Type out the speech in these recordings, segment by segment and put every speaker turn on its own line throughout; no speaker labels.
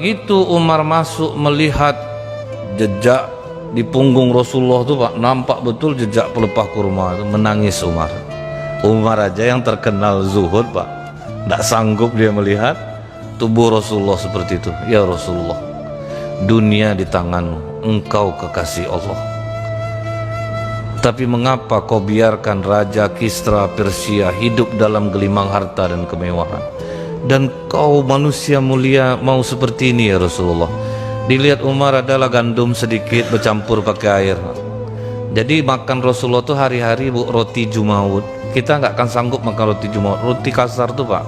begitu Umar masuk melihat jejak di punggung Rasulullah tuh Pak, nampak betul jejak pelepah kurma itu, menangis Umar. Umar aja yang terkenal zuhud Pak, tidak sanggup dia melihat tubuh Rasulullah seperti itu. Ya Rasulullah, dunia di tanganmu, engkau kekasih Allah, tapi mengapa kau biarkan Raja Kisra Persia hidup dalam gelimang harta dan kemewahan, dan kau manusia mulia mau seperti ini ya Rasulullah. Dilihat Umar adalah gandum sedikit bercampur pakai air. Jadi makan Rasulullah tuh hari-hari roti jumaud. Kita nggak akan sanggup makan roti jumaud, roti kasar tuh Pak.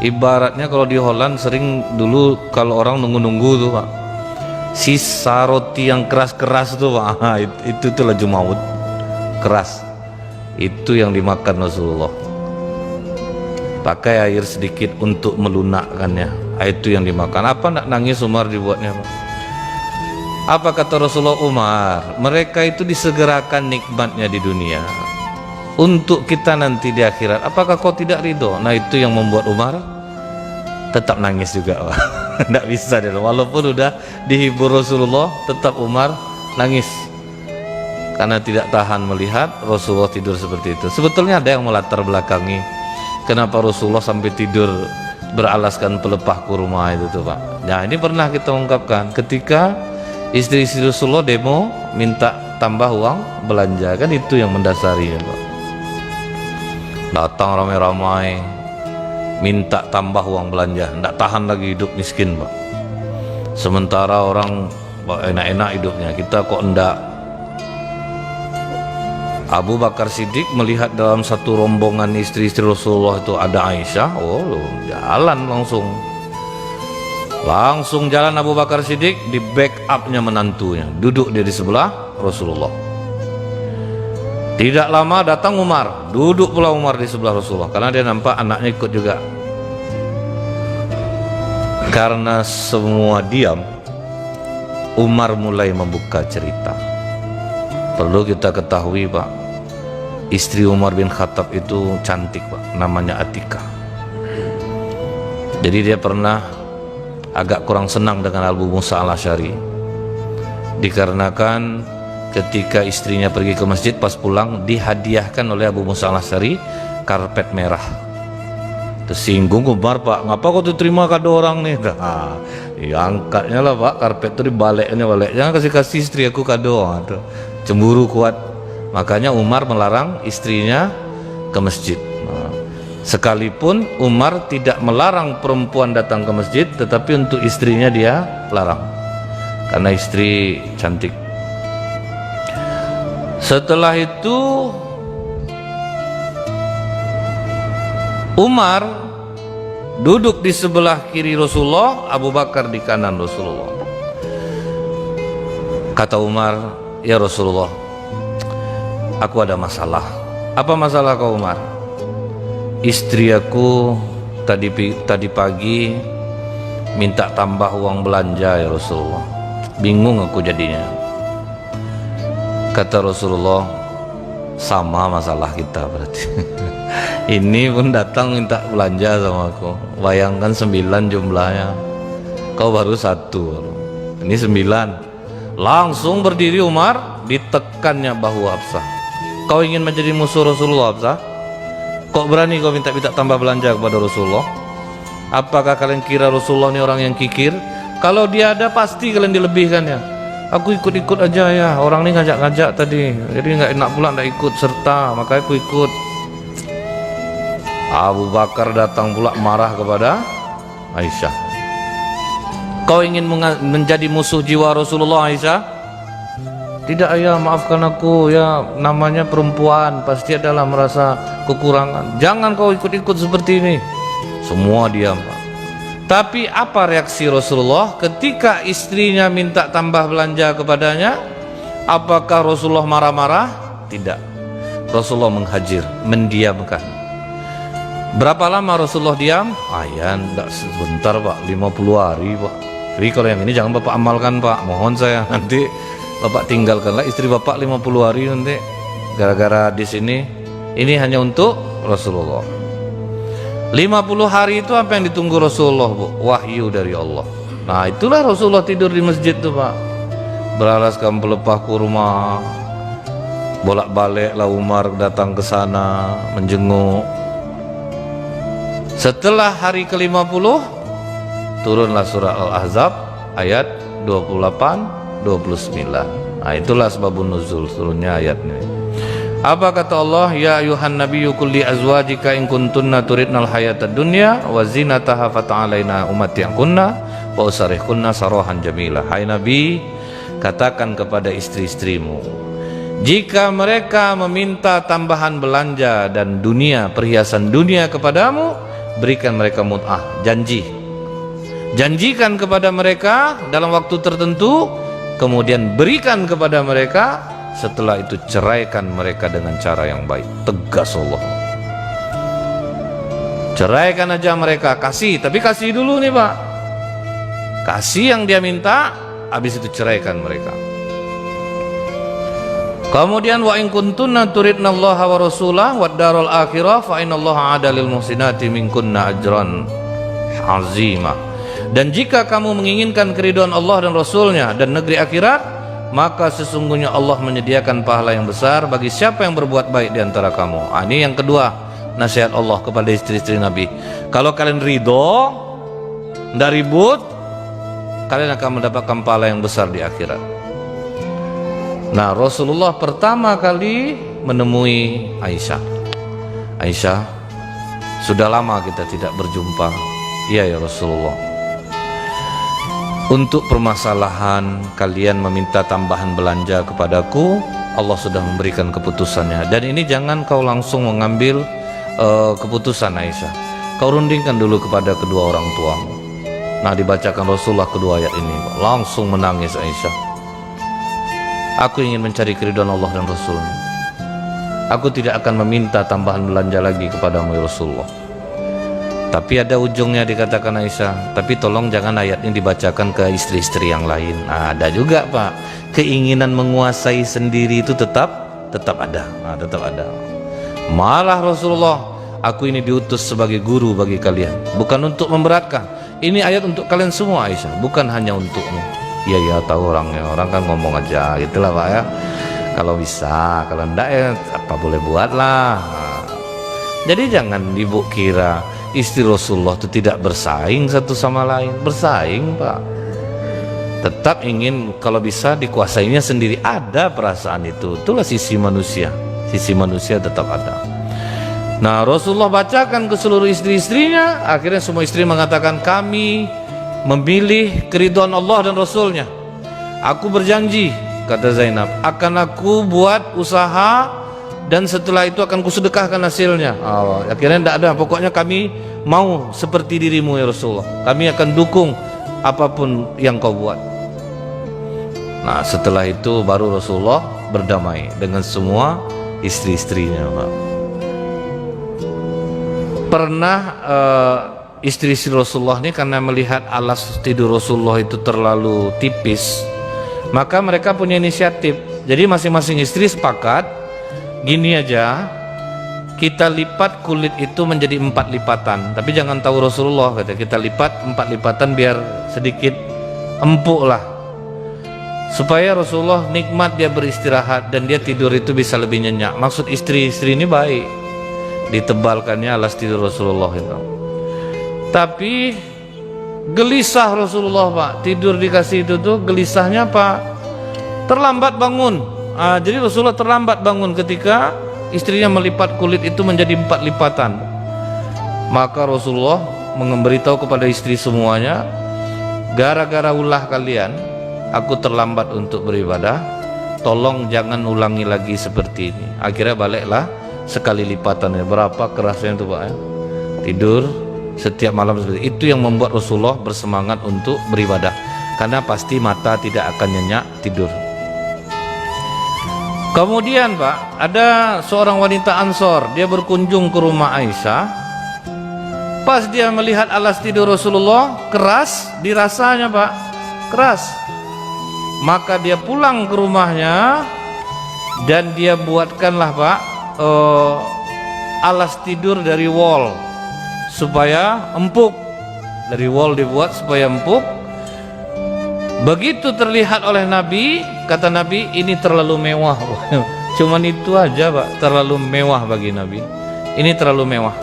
Ibaratnya kalau di Holland sering dulu kalau orang nunggu-nunggu tuh Pak, sisa roti yang keras-keras tuh Pak, itu tuh lah jumaud, keras. Itu yang dimakan Rasulullah. Pakai air sedikit untuk melunakkannya, itu yang dimakan. Apa nak nangis Umar dibuatnya Pak? Apa kata Rasulullah? Umar, mereka itu disegerakan nikmatnya di dunia untuk kita nanti di akhirat. Apakah kau tidak ridho? Nah itu yang membuat Umar tetap nangis juga. Tidak bisa dia, walaupun udah dihibur Rasulullah, tetap Umar nangis karena tidak tahan melihat Rasulullah tidur seperti itu. Sebetulnya ada yang melatar belakangi kenapa Rasulullah sampai tidur beralaskan pelepah kurma itu tuh Pak. Nah ini pernah kita ungkapkan ketika istri-istri Rasulullah demo minta tambah uang belanja, kan itu yang mendasarinya Pak. Datang ramai-ramai minta tambah uang belanja, tidak tahan lagi hidup miskin Pak. Sementara orang enak-enak hidupnya, kita kok enggak. Abu Bakar Siddiq melihat dalam satu rombongan istri-istri Rasulullah itu ada Aisyah, oh jalan langsung jalan Abu Bakar Siddiq, di backupnya menantunya, duduk dia di sebelah Rasulullah. Tidak lama datang Umar, duduk pula Umar di sebelah Rasulullah, karena dia nampak anaknya ikut juga. Karena semua diam, Umar mulai membuka cerita. Perlu kita ketahui Pak, istri Umar bin Khattab itu cantik Pak, namanya Atika. Jadi dia pernah agak kurang senang dengan Abu Musa al-Asy'ari, dikarenakan ketika istrinya pergi ke masjid, pas pulang dihadiahkan oleh Abu Musa al-Asy'ari karpet merah. Tersinggung Umar, Pak, ngapa kau terima kado orang nih? Nah, angkatnya lah Pak, karpet itu dibaliknya, jangan kasih istri aku kado. Cemburu kuat, makanya Umar melarang istrinya ke masjid. Sekalipun Umar tidak melarang perempuan datang ke masjid, tetapi untuk istrinya dia larang, karena istri cantik. Setelah itu Umar duduk di sebelah kiri Rasulullah, Abu Bakar di kanan Rasulullah. Kata Umar, ya Rasulullah, aku ada masalah. Apa masalah kau Umar? Istri aku tadi pagi minta tambah uang belanja ya Rasulullah. Bingung aku jadinya. Kata Rasulullah, sama masalah kita berarti. Ini pun datang minta belanja sama aku. Bayangkan 9 jumlahnya, kau baru 1. Ini 9. Langsung berdiri Umar, ditekannya bahu Hafsah. Kau ingin menjadi musuh Rasulullah Hafsah? Kok berani kau minta tambah belanja kepada Rasulullah? Apakah kalian kira Rasulullah ini orang yang kikir? Kalau dia ada pasti kalian dilebihkan ya. Aku ikut-ikut aja ya, orang ini ngajak-ngajak tadi, jadi nggak enak pula nggak ikut serta, makanya aku ikut. Abu Bakar datang pula marah kepada Aisyah. Kau ingin menjadi musuh jiwa Rasulullah Aisyah? Tidak ayah, maafkan aku ya, namanya perempuan pasti adalah merasa kekurangan. Jangan kau ikut-ikut seperti ini. Semua diam Pak. Tapi apa reaksi Rasulullah ketika istrinya minta tambah belanja kepadanya? Apakah Rasulullah marah-marah? Tidak. Rasulullah menghajir, mendiamkan. Berapa lama Rasulullah diam? Ya enggak sebentar Pak, 50 hari Pak. Jadi kalau yang ini jangan Bapak amalkan Pak, mohon saya, nanti Bapak tinggalkanlah istri Bapak 50 hari nanti. Gara-gara di sini, ini hanya untuk Rasulullah. 50 hari itu apa yang ditunggu Rasulullah Bu? Wahyu dari Allah. Nah itulah Rasulullah tidur di masjid tuh Pak, beralaskan pelepah kurma. Bolak-baliklah Umar datang ke sana menjenguk. Setelah hari ke-50 turunlah surah Al-Ahzab ayat 28-29. Nah itulah sebabun nuzul turunnya ayat ini. Apa kata Allah? Ya ayuhan nabiyyu qul li azwajika in kuntunna turidnal hayatad dunya wa zinataha fata'alaina umatti'kunna wa usarihkunna sarahan jamila. Hai Nabi, katakan kepada istri-istrimu, jika mereka meminta tambahan belanja dan dunia, perhiasan dunia kepadamu, berikan mereka mut'ah, janjikan kepada mereka dalam waktu tertentu, kemudian berikan kepada mereka, setelah itu ceraikan mereka dengan cara yang baik. Tegas Allah, ceraikan aja mereka, kasih, tapi kasih dulu nih Pak, kasih yang dia minta, habis itu ceraikan mereka. Kemudian wa in kuntunna turidnallaha wa rasulahu wad darul akhirah fa innallaha 'ada lil muhsinati minkunna ajran azima. Dan jika kamu menginginkan keridhaan Allah dan Rasulnya dan negeri akhirat, maka sesungguhnya Allah menyediakan pahala yang besar bagi siapa yang berbuat baik di antara kamu. Ini yang kedua nasihat Allah kepada istri-istri Nabi. Kalau kalian ridho, tidak ribut, kalian akan mendapatkan pahala yang besar di akhirat. Nah Rasulullah pertama kali menemui Aisyah. Aisyah, sudah lama kita tidak berjumpa. Iya ya Rasulullah, untuk permasalahan kalian meminta tambahan belanja kepadaku, Allah sudah memberikan keputusannya. Dan ini jangan kau langsung mengambil keputusan Aisyah, kau rundingkan dulu kepada kedua orang tuamu. Nah dibacakan Rasulullah kedua ayat ini, langsung menangis Aisyah. Aku ingin mencari keridhaan Allah dan Rasulnya. Aku tidak akan meminta tambahan belanja lagi kepadamu ya Rasulullah. Tapi ada ujungnya dikatakan Aisyah, tapi tolong jangan ayat ini dibacakan ke istri-istri yang lain. Nah, ada juga Pak, keinginan menguasai sendiri itu tetap ada. Nah, tetap ada. Malah Rasulullah, aku ini diutus sebagai guru bagi kalian, bukan untuk memberatkan. Ini ayat untuk kalian semua Aisyah, bukan hanya untukmu. Iya ya, tahu orangnya, orang kan ngomong aja gitulah Pak ya. Kalau bisa, kalau enggak ya apa boleh buatlah. Nah, jadi jangan ibu kira istri Rasulullah itu tidak bersaing satu sama lain. Bersaing Pak, tetap ingin kalau bisa dikuasainya sendiri. Ada perasaan itu, itulah sisi manusia. Sisi manusia tetap ada. Nah Rasulullah bacakan ke seluruh istri-istrinya, akhirnya semua istri mengatakan, kami memilih keridhaan Allah dan Rasulnya. Aku berjanji, kata Zainab, akan aku buat usaha dan setelah itu akan kusedekahkan hasilnya. Akhirnya tidak ada, pokoknya kami mau seperti dirimu ya Rasulullah, kami akan dukung apapun yang kau buat. Nah setelah itu baru Rasulullah berdamai dengan semua istri-istrinya Pak. Pernah istri-istri Rasulullah ini karena melihat alas tidur Rasulullah itu terlalu tipis, maka mereka punya inisiatif. Jadi masing-masing istri sepakat, gini aja, kita lipat kulit itu menjadi 4 lipatan. Tapi jangan tahu Rasulullah, kata kita lipat 4 lipatan biar sedikit empuk lah, supaya Rasulullah nikmat dia beristirahat dan dia tidur itu bisa lebih nyenyak. Maksud istri-istri ini baik, ditebalkannya alas tidur Rasulullah itu. Tapi gelisah Rasulullah Pak, tidur dikasih itu tuh gelisahnya Pak, terlambat bangun. Jadi Rasulullah terlambat bangun ketika istrinya melipat kulit itu menjadi 4 lipatan. Maka Rasulullah memberitahu kepada istri semuanya, gara-gara ulah kalian aku terlambat untuk beribadah, tolong jangan ulangi lagi seperti ini. Akhirnya baliklah sekali lipatannya. Berapa kerasnya itu Pak ya? Tidur setiap malam seperti itu. Yang membuat Rasulullah bersemangat untuk beribadah, karena pasti mata tidak akan nyenyak tidur. Kemudian Pak, ada seorang wanita Ansor, dia berkunjung ke rumah Aisyah. Pas dia melihat alas tidur Rasulullah keras, dirasanya Pak, keras. Maka dia pulang ke rumahnya dan dia buatkanlah Pak alas tidur dari wol supaya empuk. Dari wol dibuat supaya empuk. Begitu terlihat oleh Nabi, kata Nabi, ini terlalu mewah. Cuman itu aja Pak, terlalu mewah bagi Nabi. Ini terlalu mewah.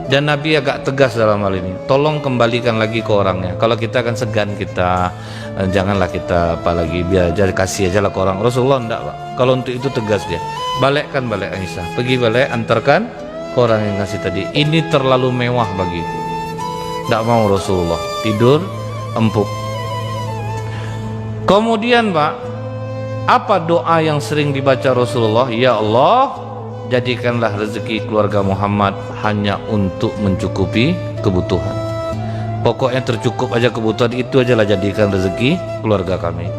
Dan Nabi agak tegas dalam hal ini. Tolong kembalikan lagi ke orangnya. Kalau kita kan segan, kita janganlah kita apalagi biar aja kasih aja lah ke orang. Rasulullah enggak Pak. Kalau untuk itu tegas dia. Balikkan balik Aisyah. Pergi balik, antarkan ke orang yang ngasih tadi. Ini terlalu mewah bagiku. Enggak mau Rasulullah. Tidur empuk. Kemudian Pak, apa doa yang sering dibaca Rasulullah? Ya Allah, jadikanlah rezeki keluarga Muhammad hanya untuk mencukupi kebutuhan. Pokoknya tercukup aja kebutuhan, itu aja lah jadikan rezeki keluarga kami.